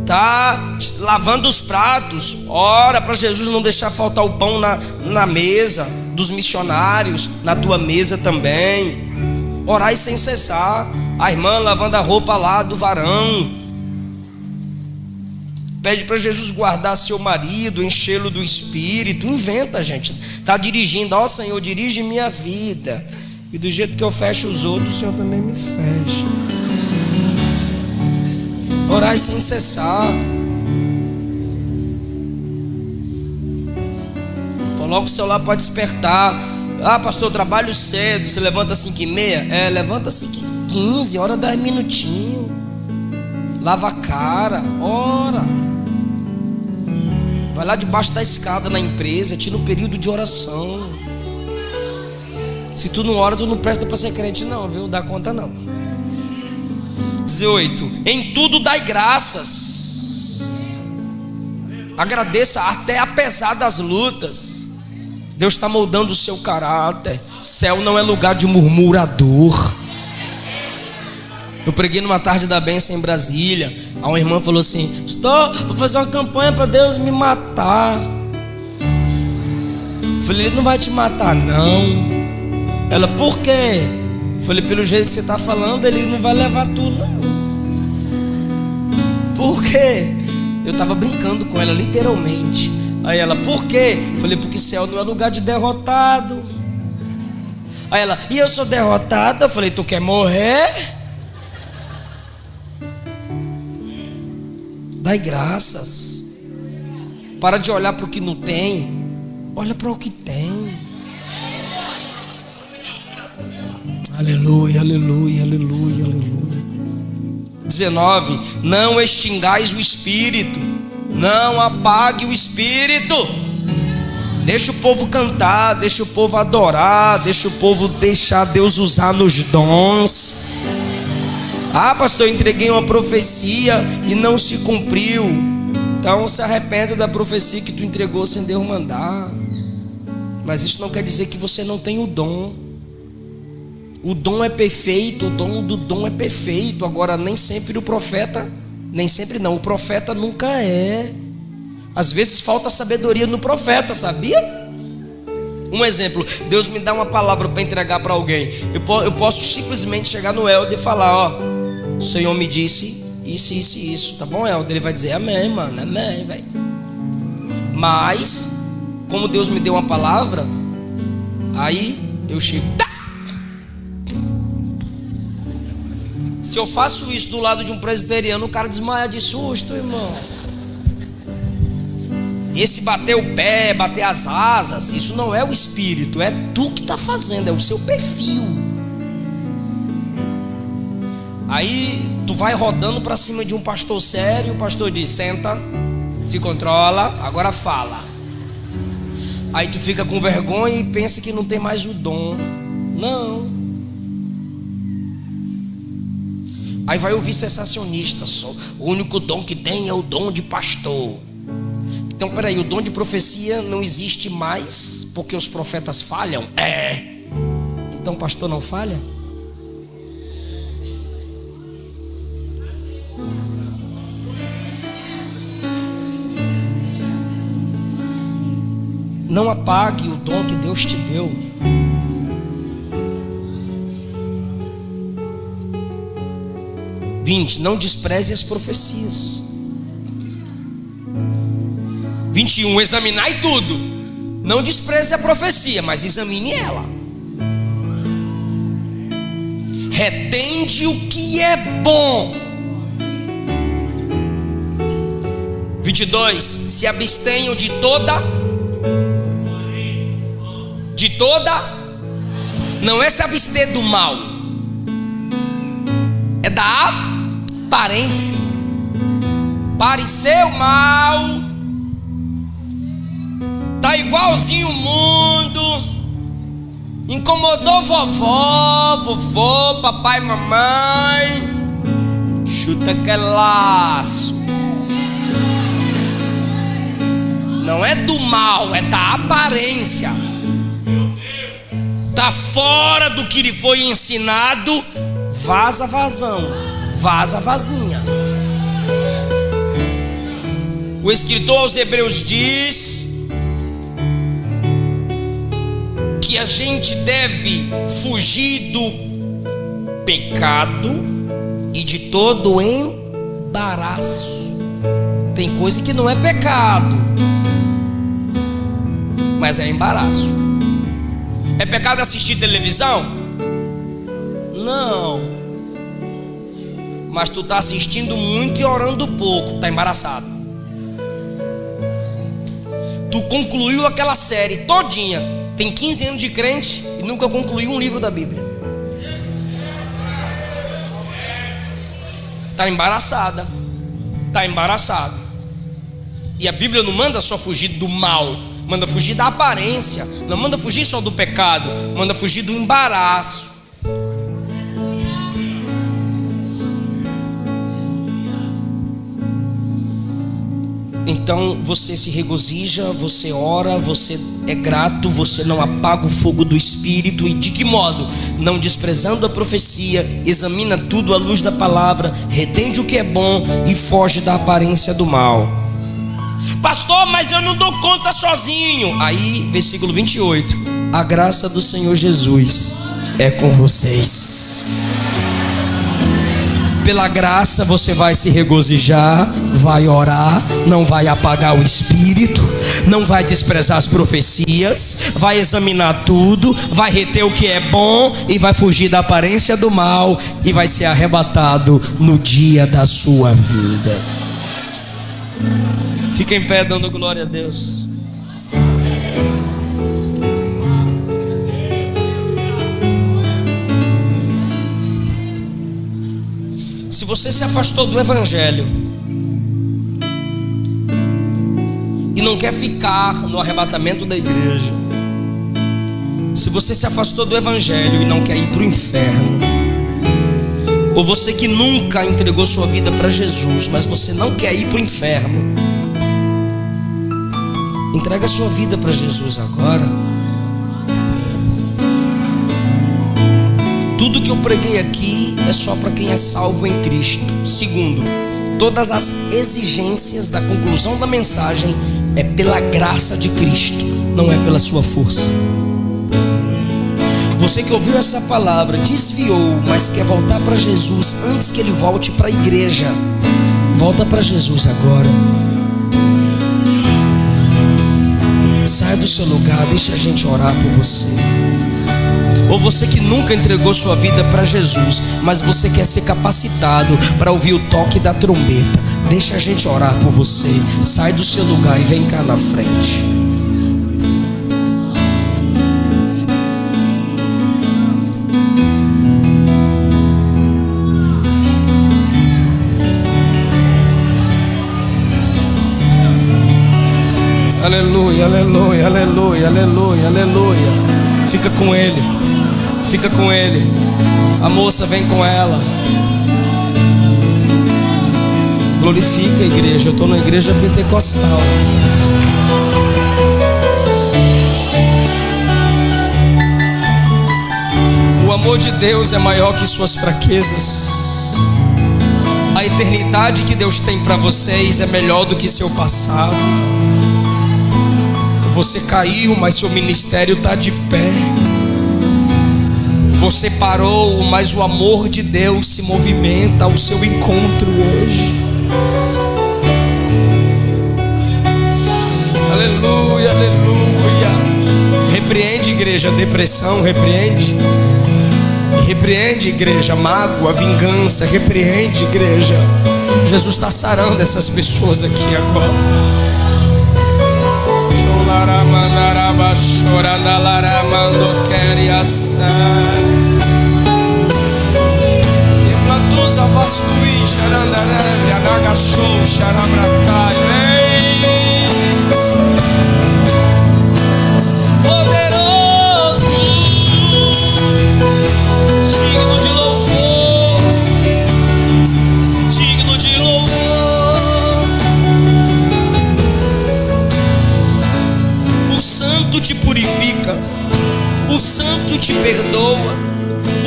Tá lavando os pratos, ora para Jesus não deixar faltar o pão na mesa dos missionários, na tua mesa também. Orai sem cessar. A irmã lavando a roupa lá do varão, pede para Jesus guardar seu marido, enchê-lo do Espírito. Inventa, gente. Está dirigindo. Ó Senhor, dirige minha vida. E do jeito que eu fecho os outros, o Senhor também me fecha. Orai sem cessar. Coloca o celular para despertar. Ah, pastor, eu trabalho cedo. Você levanta às 5h30? Levanta às 5h15. Ora 10 minutinhos. Lava a cara. Ora. Vai lá debaixo da escada na empresa, tira um período de oração. Se tu não ora, tu não presta para ser crente não, viu? Não dá conta não. 18. Em tudo dai graças. Agradeça até apesar das lutas. Deus está moldando o seu caráter. Céu não é lugar de murmurador. Eu preguei numa tarde da bênção em Brasília. Aí uma irmã falou assim: vou fazer uma campanha para Deus me matar. Eu falei: Ele não vai te matar não. Ela: por quê? Eu falei: pelo jeito que você está falando, Ele não vai levar tudo não. Por quê? Eu estava brincando com ela literalmente. Aí ela: por quê? Eu falei: porque céu não é lugar de derrotado. Aí ela: e eu sou derrotada? Eu falei: tu quer morrer? Dai graças. Para de olhar para o que não tem. Olha para o que tem. Aleluia, aleluia, aleluia, aleluia. 19. Não extingais o Espírito. Não apague o Espírito. Deixa o povo cantar, deixa o povo adorar, deixa o povo deixar Deus usar nos dons. Ah, pastor, eu entreguei uma profecia e não se cumpriu. Então se arrependa da profecia que tu entregou sem Deus mandar. Mas isso não quer dizer que você não tem o dom. O dom é perfeito, o dom do dom é perfeito. Agora nem sempre o profeta Nem sempre não, o profeta nunca é. Às vezes falta sabedoria no profeta, sabia? Um exemplo, Deus me dá uma palavra para entregar para alguém. Eu posso simplesmente chegar no Helder e falar: ó, o Senhor me disse isso, isso e isso, tá bom, Helder? Ele vai dizer amém, mano, amém, velho. Mas, como Deus me deu uma palavra, aí eu chego. Tá! Se eu faço isso do lado de um presbiteriano, o cara desmaia de susto, irmão. Esse bater o pé, bater as asas, isso não é o espírito, é tu que está fazendo, é o seu perfil. Aí tu vai rodando para cima de um pastor sério, o pastor diz: senta, se controla, agora fala. Aí tu fica com vergonha e pensa que não tem mais o dom. Não. Aí vai ouvir sensacionista: só o único dom que tem é o dom de pastor. Então peraí, o dom de profecia não existe mais porque os profetas falham? É. Então o pastor não falha? Não apague o dom que Deus te deu. Não despreze as profecias. 21, examinai tudo. Não despreze a profecia, mas examine ela. Retende o que é bom. 22, se abstenham de toda. Não é se abster do mal, é da aparência. Pareceu mal, tá igualzinho o mundo, incomodou vovô, papai, mamãe, chuta aquele laço. Não é do mal, é da aparência. Tá fora do que lhe foi ensinado, vaza vazão, vaza vazinha. O escritor aos Hebreus diz que a gente deve fugir do pecado e de todo embaraço. Tem coisa que não é pecado, mas é embaraço. É pecado assistir televisão? Não. Mas tu está assistindo muito e orando pouco, está embaraçado. Tu concluiu aquela série todinha, tem 15 anos de crente e nunca concluiu um livro da Bíblia. Está embaraçada. Está embaraçado. E a Bíblia não manda só fugir do mal, manda fugir da aparência. Não manda fugir só do pecado, manda fugir do embaraço. Então você se regozija, você ora, você é grato, você não apaga o fogo do Espírito. E de que modo? Não desprezando a profecia, examina tudo à luz da palavra, retende o que é bom e foge da aparência do mal. Pastor, mas eu não dou conta sozinho. Aí, versículo 28, a graça do Senhor Jesus é com vocês. Pela graça você vai se regozijar, vai orar, não vai apagar o espírito, não vai desprezar as profecias, vai examinar tudo, vai reter o que é bom e vai fugir da aparência do mal e vai ser arrebatado no dia da sua vinda. Fica em pé dando glória a Deus. Se você se afastou do Evangelho e não quer ficar no arrebatamento da igreja, se você se afastou do Evangelho e não quer ir para o inferno, ou você que nunca entregou sua vida para Jesus, mas você não quer ir para o inferno, entrega sua vida para Jesus agora. Tudo que eu preguei aqui é só para quem é salvo em Cristo. Segundo, Todas as exigências da conclusão da mensagem é pela graça de Cristo, não é pela sua força. Você que ouviu essa palavra, desviou, mas quer voltar para Jesus antes que ele volte para a igreja, volta para Jesus agora. Sai do seu lugar, deixa a gente orar por você. Ou você que nunca entregou sua vida para Jesus, mas você quer ser capacitado para ouvir o toque da trombeta, deixa a gente orar por você. Sai do seu lugar e vem cá na frente. Aleluia, aleluia, aleluia, aleluia, aleluia. Fica com ele, fica com ele. A moça vem com ela. Glorifica a igreja. Eu estou na igreja pentecostal. O amor de Deus é maior que suas fraquezas. A eternidade que Deus tem para vocês é melhor do que seu passado. Você caiu, mas seu ministério está de pé. Você parou, mas o amor de Deus se movimenta ao seu encontro hoje. Aleluia, aleluia. Repreende, igreja, depressão, repreende. Repreende, igreja, mágoa, vingança, repreende, igreja. Jesus está sarando essas pessoas aqui agora. Poderoso, digno de louvor, digno de louvor. O santo te purifica, o santo te perdoa,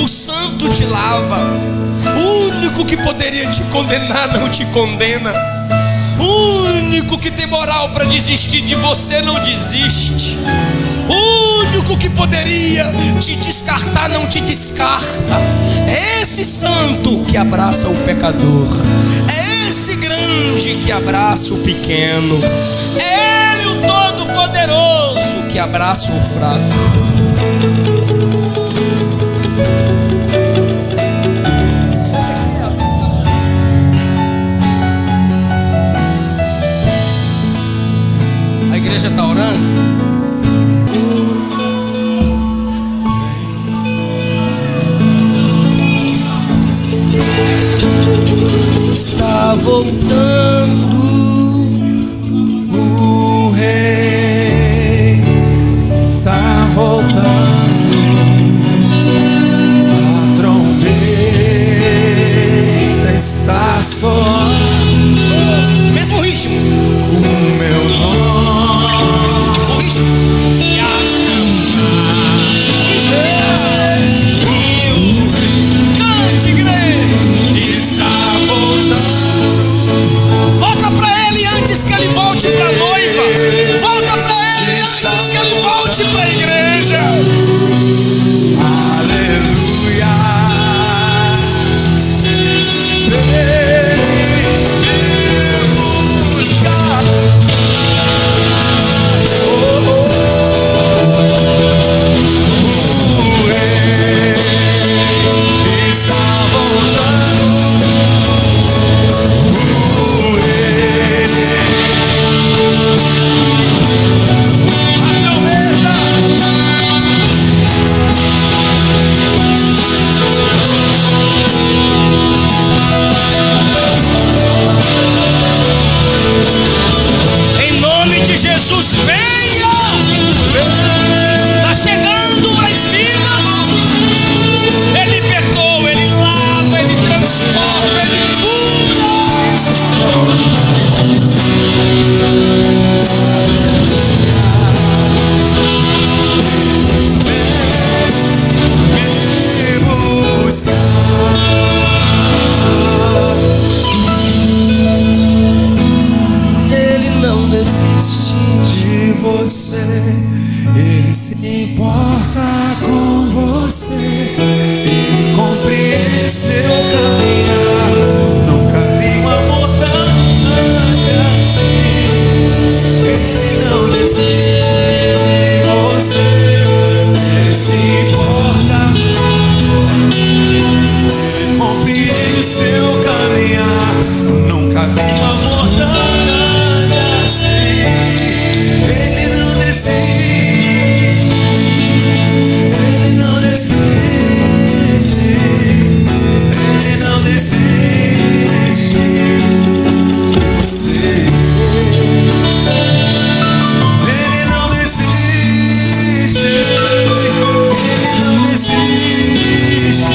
o santo te lava. O único que poderia te condenar não te condena. O único que tem moral para desistir de você não desiste. O único que poderia te descartar não te descarta. É esse santo que abraça o pecador. É esse grande que abraça o pequeno. É Ele o Todo-Poderoso que abraça o fraco. A igreja está orando. Está voltando o rei. Está voltando a trombeta, está soando. Mesmo ritmo. O meu nome, O ritmo. e a chamar. Cante, igreja. Está voltando você. Ele se importa com você. Ele compreende seu caminhar. Nunca vi um amor tão grande assim. Ele não desiste de você. Ele se importa. Ele compreende seu caminhar. Nunca vi um amor tão grande assim. Ele não desiste. Ele não desiste. Ele não desiste de você. Ele não desiste. Ele não desiste.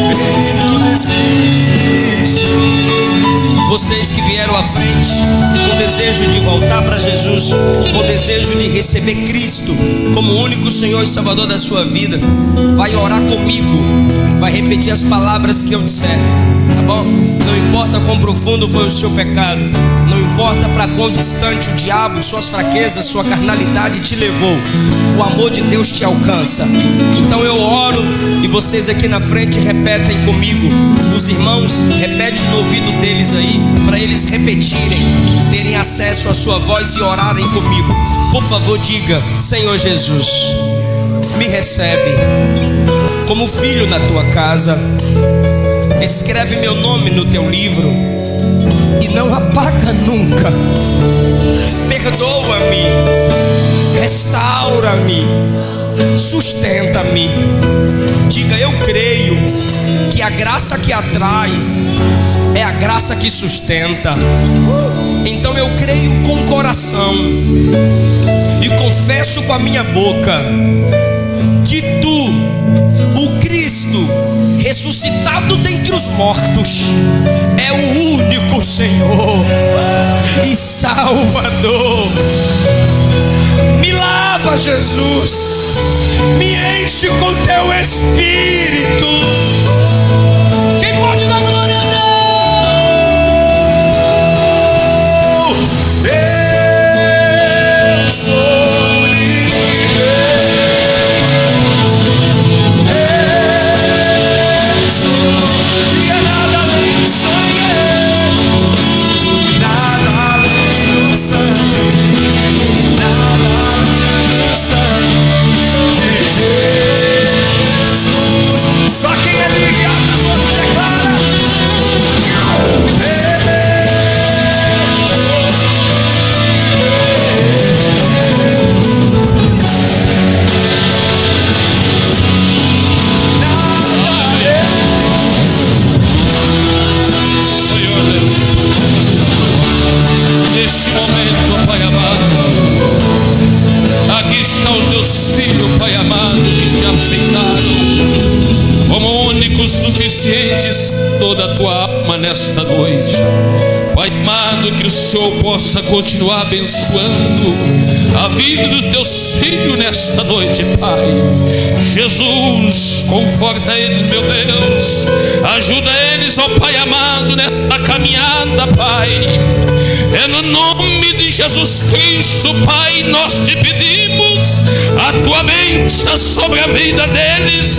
Ele não desiste. Vocês que vieram à frente com desejo de voltar para Jesus, com desejo de receber Cristo como o único Senhor e Salvador da sua vida, vai orar comigo, vai repetir as palavras que eu disser, tá bom? Não importa quão profundo foi o seu pecado, não importa para quão distante o diabo, suas fraquezas, sua carnalidade te levou, o amor de Deus te alcança. Então eu oro e vocês aqui na frente repetem comigo. Os irmãos, repete no ouvido deles aí, para eles repetirem, terem acesso à sua voz e orarem comigo. Por favor, diga: Senhor Jesus, me recebe como filho na tua casa. Escreve meu nome no teu livro e não apaga nunca. Perdoa-me, restaura-me, sustenta-me. Diga: eu creio que a graça que atrai é a graça que sustenta. Então eu creio com o coração e confesso com a minha boca que tu, o Cristo ressuscitado dentre os mortos, é o único Senhor e Salvador. Me lava, Jesus, me enche com teu Espírito. Quem pode dar glória a Deus? Eu sou livre. Eu sou. Diga: nada além do sangue. Nada além do sangue. Nada além do sangue de Jesus. Só quem é livre declara: Senhor Deus, neste momento, Pai amado, aqui estão os teus filhos, Pai amado, que te aceitaram como únicos suficientes toda a tua alma nesta noite. Pai amado, que o Senhor possa continuar abençoando a vida dos teus filhos nesta noite, Pai. Jesus, conforta eles, meu Deus, ajuda eles, ó Pai amado, nesta caminhada, Pai. É no nome de Jesus Cristo, Pai, nós te pedimos a tua bênção sobre a vida deles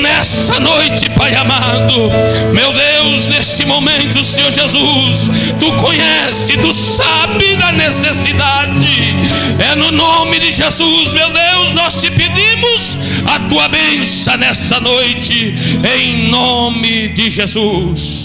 nesta noite, Pai amado. Meu Deus, neste momento, Senhor Jesus, tu conhece, tu sabe da necessidade. É no nome de Jesus, meu Deus, nós te pedimos a tua bênção nesta noite, em nome de Jesus.